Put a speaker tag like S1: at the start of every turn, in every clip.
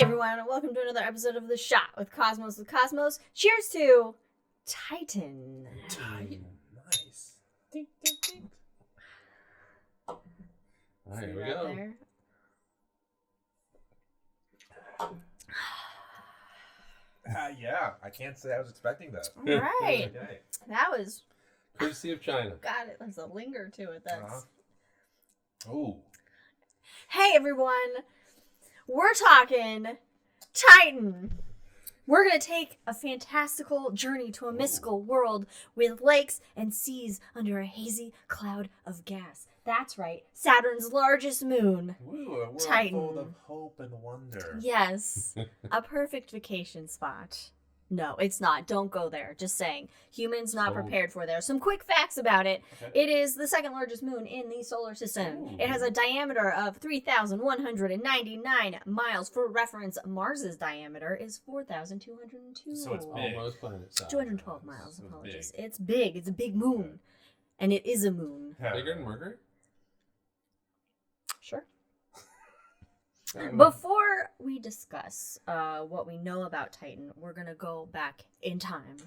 S1: everyone, and welcome to another episode of The Shot with Cosmos the Cosmos. Cheers to Titan.
S2: Titan. Nice. Ding, ding, ding.
S3: All right, here we go.
S1: There.
S2: Yeah, I can't say I was expecting that.
S1: All right.
S2: Okay.
S1: That was...
S3: Courtesy of China.
S1: Got it. There's a linger to it. That's...
S2: Oh.
S1: Hey, everyone. We're talking Titan. We're going to take a fantastical journey to a mystical world with lakes and seas under a hazy cloud of gas. That's right. Saturn's largest moon.
S2: Woo, a world
S1: Titan.
S2: full of hope and wonder.
S1: Yes. A perfect vacation spot. No, it's not. Don't go there. Just saying. Humans not prepared for there. Some quick facts about it.
S2: Okay.
S1: It is the second largest moon in the solar system.
S2: Ooh.
S1: It has a diameter of 3,199 miles. For reference, Mars's diameter is 4,202.
S2: So it's big.
S3: Almost planet size.
S1: 212 miles.
S2: So it's
S1: Apologies.
S2: big.
S1: It's big. It's a big moon. And it is a moon.
S3: Bigger than Mercury?
S1: Sure.
S3: Um,
S1: Before we discuss what we know about Titan, we're going to go back in time.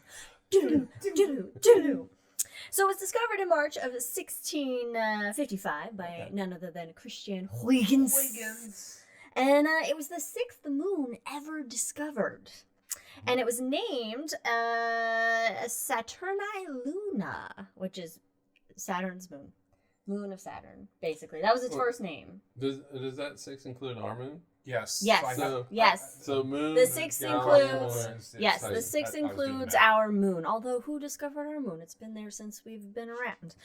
S1: Doo-doo, doo-doo, doo-doo. So it was discovered in March of 1655 by none other than Christian Huygens. And it was the sixth moon ever discovered. And it was named Saturni Luna, which is Saturn's moon. Moon of Saturn, basically. That was its first name.
S3: Does that 6 include our moon?
S2: Yes.
S1: Yes. Yes.
S3: So moon.
S1: The 6
S3: galaxy,
S1: includes...
S3: moon,
S1: Yes,
S3: Titan.
S1: the 6
S2: I was doing
S1: includes
S2: math.
S1: our moon. Although, who discovered our moon? It's been there since we've been around.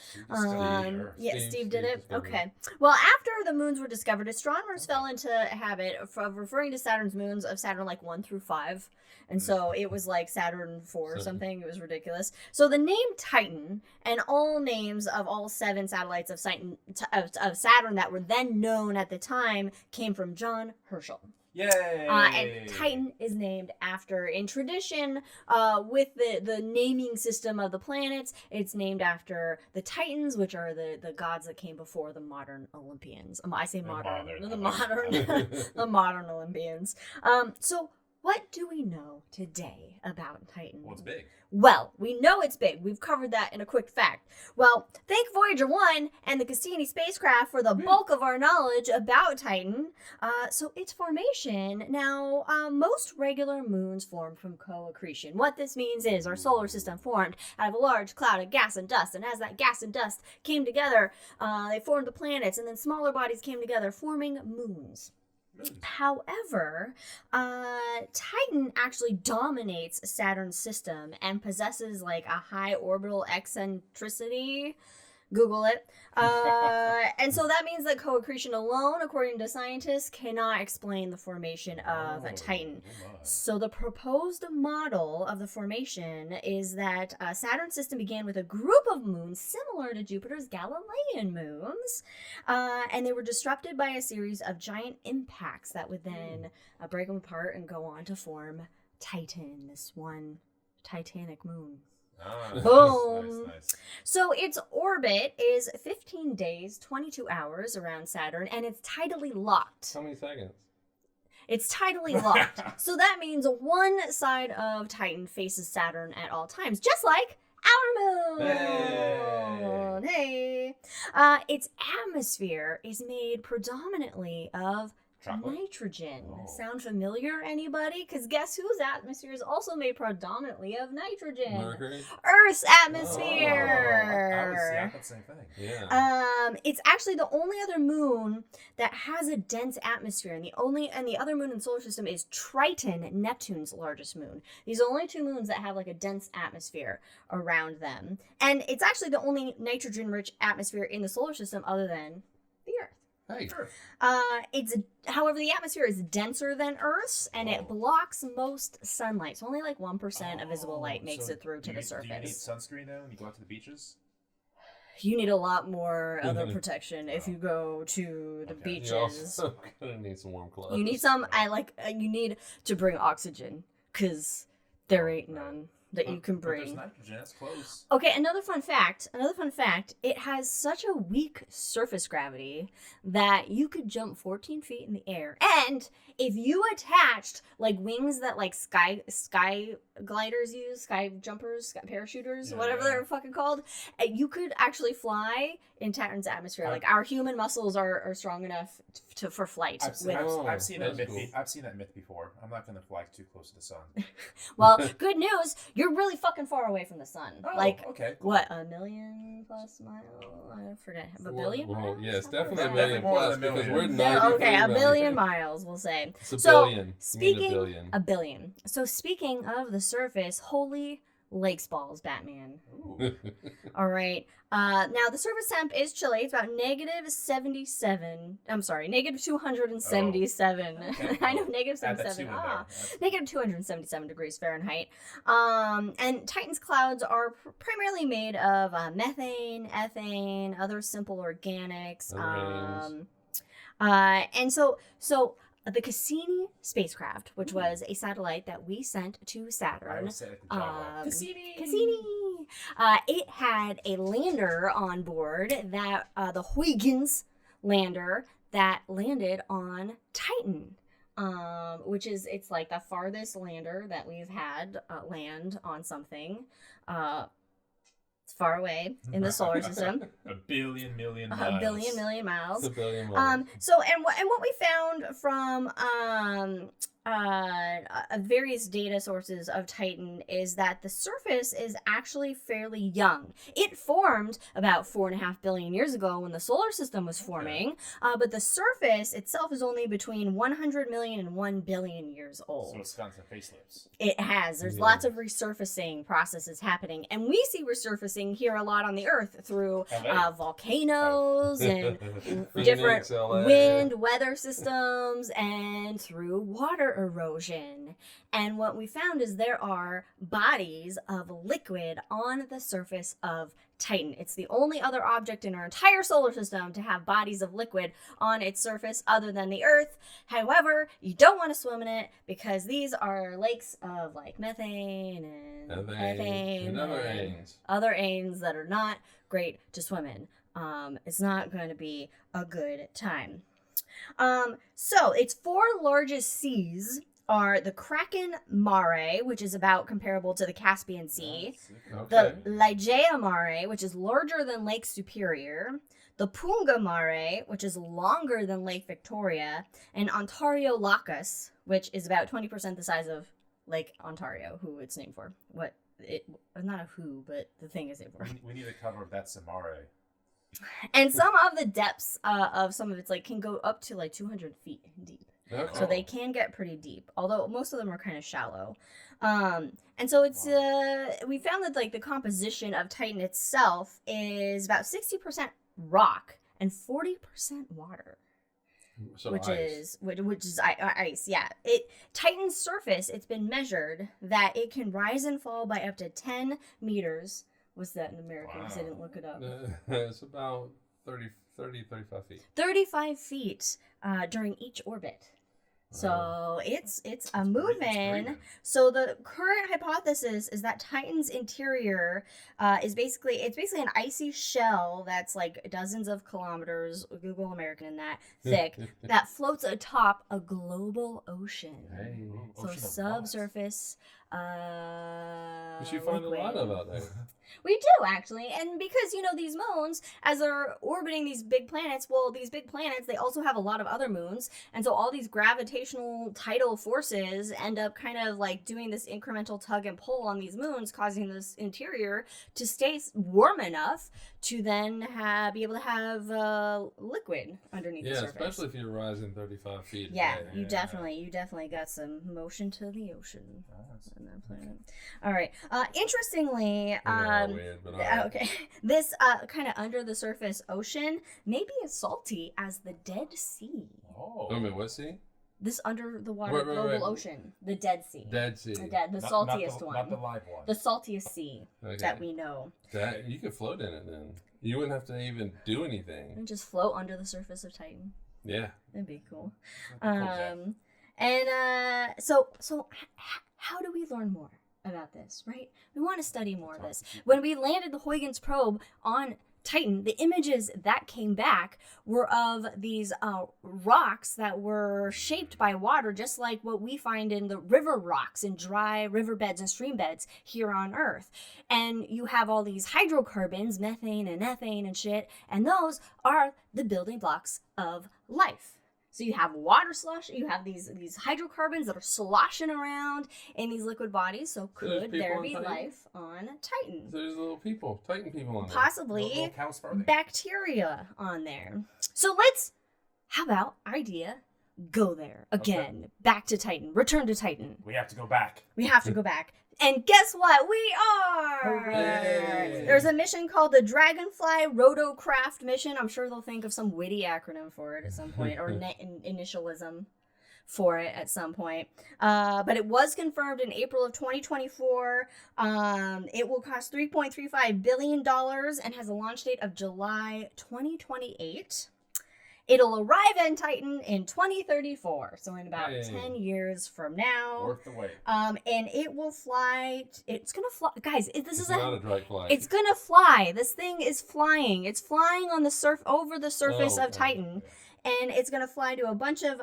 S1: Yeah, Steve did it.
S3: discovered it.
S1: Okay. Well, after the moons were discovered, astronomers fell into a habit of referring to Saturn's moons of Saturn like 1 through 5. And so it was like Saturn 4 or something. It was ridiculous. So the name Titan and all names of all 7 satellites of Saturn that were then known at the time came from John Herschel.
S2: Yay!
S1: And Titan is named after, in tradition, with the naming system of the planets, it's named after the Titans, which are the gods that came before the modern Olympians. I say modern. The modern Olympians. So what do we know today about Titan?
S2: Well, it's big.
S1: Well, we know it's big. We've covered that in a quick fact. Well, thank Voyager 1 and the Cassini spacecraft for the bulk of our knowledge about Titan. So its formation, now, most regular moons form from co-accretion. What this means is our solar system formed out of a large cloud of gas and dust. And as that gas and dust came together, they formed the planets. And then smaller bodies came together, forming moons. However, Titan actually dominates Saturn's system and possesses like a high orbital eccentricity. Google it. And so that means that co-accretion alone, according to scientists, cannot explain the formation of a Titan. So the proposed model of the formation is that Saturn's system began with a group of moons similar to Jupiter's Galilean moons, and they were disrupted by a series of giant impacts that would then break them apart and go on to form Titan, this one titanic moon. Boom.
S2: Nice.
S1: So its orbit is 15 days, 22 hours around Saturn, and it's tidally locked.
S3: How many seconds?
S1: It's tidally locked. So that means one side of Titan faces Saturn at all times, just like our moon. Hey. Its atmosphere is made predominantly of
S2: Chocolate?
S1: nitrogen.
S2: Oh.
S1: Sound familiar, anybody? Because guess whose atmosphere is also made predominantly of nitrogen?
S3: Mercury?
S1: Earth's
S2: I
S1: atmosphere.
S2: thought the same thing.
S3: Yeah.
S1: It's actually the only other moon that has a dense atmosphere, and the other moon in the solar system is Triton, Neptune's largest moon. These are the only 2 moons that have like a dense atmosphere around them, and it's actually the only nitrogen-rich atmosphere in the solar system other than the Earth.
S3: Hey.
S2: Sure.
S1: However, the atmosphere is denser than Earth's, and it blocks most sunlight. So only like 1% of visible light makes it through to the surface.
S2: Do you need sunscreen now when you go out to the beaches?
S1: You need a lot more other protection if you go to the
S3: You
S1: beaches.
S3: also gonna need some warm clothes.
S1: You need some. You need to bring oxygen, because there ain't none that you can
S2: But there's
S1: bring.
S2: nitrogen. That's close.
S1: Okay, another fun fact. It has such a weak surface gravity that you could jump 14 feet in the air, and if you attached like wings that like sky gliders use, sky jumpers, sky parachuters, whatever they're fucking called, you could actually fly in Saturn's atmosphere. Like our human muscles are strong enough for flight.
S2: I've seen that myth.
S3: cool.
S2: I've seen that myth before. I'm not going to fly too close to the sun.
S1: Well, good news, you're really fucking far away from the sun.
S2: Oh,
S1: like
S2: okay, cool.
S1: what, 1,000,000+ miles? I forget. A billion
S3: Well,
S1: miles?
S3: yeah, it's definitely a
S2: Definitely
S3: million
S2: more
S3: plus
S2: than a
S3: because
S2: million.
S3: we're 93
S1: Okay, a
S3: million.
S1: billion miles, we'll say.
S3: It's a
S1: So,
S3: billion. You mean
S1: speaking
S3: a billion.
S1: a billion. So speaking of the surface, holy lakes balls, Batman.
S2: Ooh.
S1: All right. Now the surface temp is chilly. It's about -77. I'm sorry, -277.
S2: Oh, okay.
S1: I know
S2: Add that two
S1: -77.
S2: in there.
S1: -277 degrees Fahrenheit. And Titan's clouds are primarily made of methane, ethane, other simple organics.
S3: Other
S1: And so the Cassini spacecraft, which was a satellite that we sent to
S2: I
S1: Saturn.
S2: always say it at the job.
S1: Cassini. It had a lander on board that the Huygens lander that landed on Titan, which is it's like the farthest lander that we've had land on something. It's far away in the solar system.
S2: A billion million miles.
S1: A billion million miles.
S3: It's a billion miles.
S1: So and what we found from various data sources of Titan is that the surface is actually fairly young. It formed about 4.5 billion years ago when the solar system was forming, but the surface itself is only between 100 million and 1 billion years old.
S2: So it's gotten some facelifts.
S1: It has. There's lots of resurfacing processes happening, and we see resurfacing here a lot on the Earth through volcanoes and different
S3: LA.
S1: wind, weather systems, and through water erosion. And what we found is there are bodies of liquid on the surface of Titan. It's the only other object in our entire solar system to have bodies of liquid on its surface other than the Earth. However, you don't want to swim in it because these are lakes of like methane and ethane
S3: and other anes.
S1: other anes that are not great to swim in. It's not going to be a good time. So its four largest seas are the Kraken Mare, which is about comparable to the Caspian Sea,
S3: Okay.
S1: the Ligeia Mare, which is larger than Lake Superior, the Punga Mare, which is longer than Lake Victoria, and Ontario Lacus, which is about 20% the size of Lake Ontario, who it's named for. Not a who, but the thing is named for.
S2: We need a cover of that Samare.
S1: And some of the depths of some of its like can go up to like 200 feet deep.
S3: Okay.
S1: So they can get pretty deep, although most of them are kind of shallow. And so it's we found that like the composition of Titan itself is about 60% rock and 40% water.
S3: So
S1: which
S3: ice.
S1: is ice. Yeah, Titan's surface. It's been measured that it can rise and fall by up to 10 meters. What's that in American? Because I didn't look it up.
S3: It's about 35 feet.
S1: 35 feet during each orbit. So it's a moving. So the current hypothesis is that Titan's interior is basically an icy shell that's like dozens of kilometers, Google American in that, thick, that floats atop a global ocean.
S3: Hey.
S1: So subsurface.
S3: You should find
S1: liquid.
S3: a lot about that.
S1: We do, actually. And because, these moons, as they're orbiting these big planets, they also have a lot of other moons. And so all these gravitational tidal forces end up kind of like doing this incremental tug and pull on these moons, causing this interior to stay warm enough to then be able to have liquid underneath the surface.
S3: Yeah, especially if you're rising 35 feet.
S1: Yeah, you definitely got some motion to the ocean on that planet. All right. Interestingly,
S3: weird, but all right.
S1: okay, this kind of under the surface ocean may be as salty as the Dead Sea.
S2: Oh.
S3: Wait a minute, what sea?
S1: This under the water global ocean, the Dead Sea.
S3: Dead Sea.
S1: The saltiest one.
S2: Not the live one.
S1: The saltiest sea that we know.
S3: That you could float in it then. You wouldn't have to even do anything.
S1: And just float under the surface of Titan.
S3: Yeah.
S1: That'd be cool.
S2: Cool,
S1: So how do we learn more about this, right? We want to study more of this. When we landed the Huygens probe on Titan, the images that came back were of these rocks that were shaped by water, just like what we find in the river rocks and dry riverbeds and stream beds here on Earth. And you have all these hydrocarbons, methane and ethane and shit, and those are the building blocks of life. So you have water slosh, you have these hydrocarbons that are sloshing around in these liquid bodies. So could there be life on Titan?
S3: There's little people, Titan people on there.
S1: Possibly
S2: Little cows farting.
S1: bacteria on there. So how about idea, go there again,
S2: Okay.
S1: back to Titan, return to Titan.
S2: We have to go back.
S1: We have to go back. And guess what? We are!
S2: Hooray!
S1: There's a mission called the Dragonfly Rotocraft mission. I'm sure they'll think of some witty acronym for it at some point, or initialism for it at some point. But it was confirmed in April of 2024. It will cost $3.35 billion and has a launch date of July 2028. It'll arrive in Titan in 2034, so in about 10 years from now.
S2: Worth the wait.
S1: And it will fly. It's gonna fly, guys.
S3: It's not a dry fly.
S1: It's gonna fly. This thing is flying. It's flying on the over the surface of Titan, and it's gonna fly to a bunch of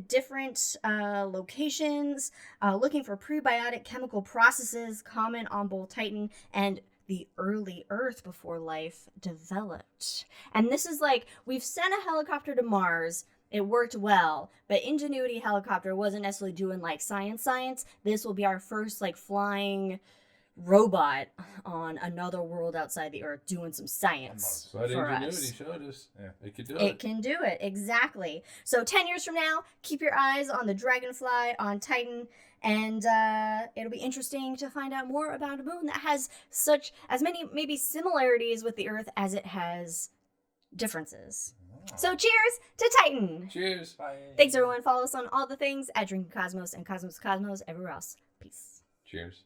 S1: different locations, looking for prebiotic chemical processes common on both Titan and the early Earth before life developed. And this is like, we've sent a helicopter to Mars. It worked well, but Ingenuity helicopter wasn't necessarily doing like science. This will be our first like flying robot on another world outside the Earth doing some science
S3: But
S1: for
S3: Ingenuity
S1: us.
S3: showed us it could do
S1: It can do it, exactly. So 10 years from now, keep your eyes on the Dragonfly on Titan, and it'll be interesting to find out more about a moon that has as many maybe similarities with the Earth as it has differences. So cheers to Titan.
S3: Cheers.
S2: Bye.
S1: Thanks everyone. Follow us on all the things at Drinking Cosmos and Cosmos everywhere else. Peace.
S3: Cheers.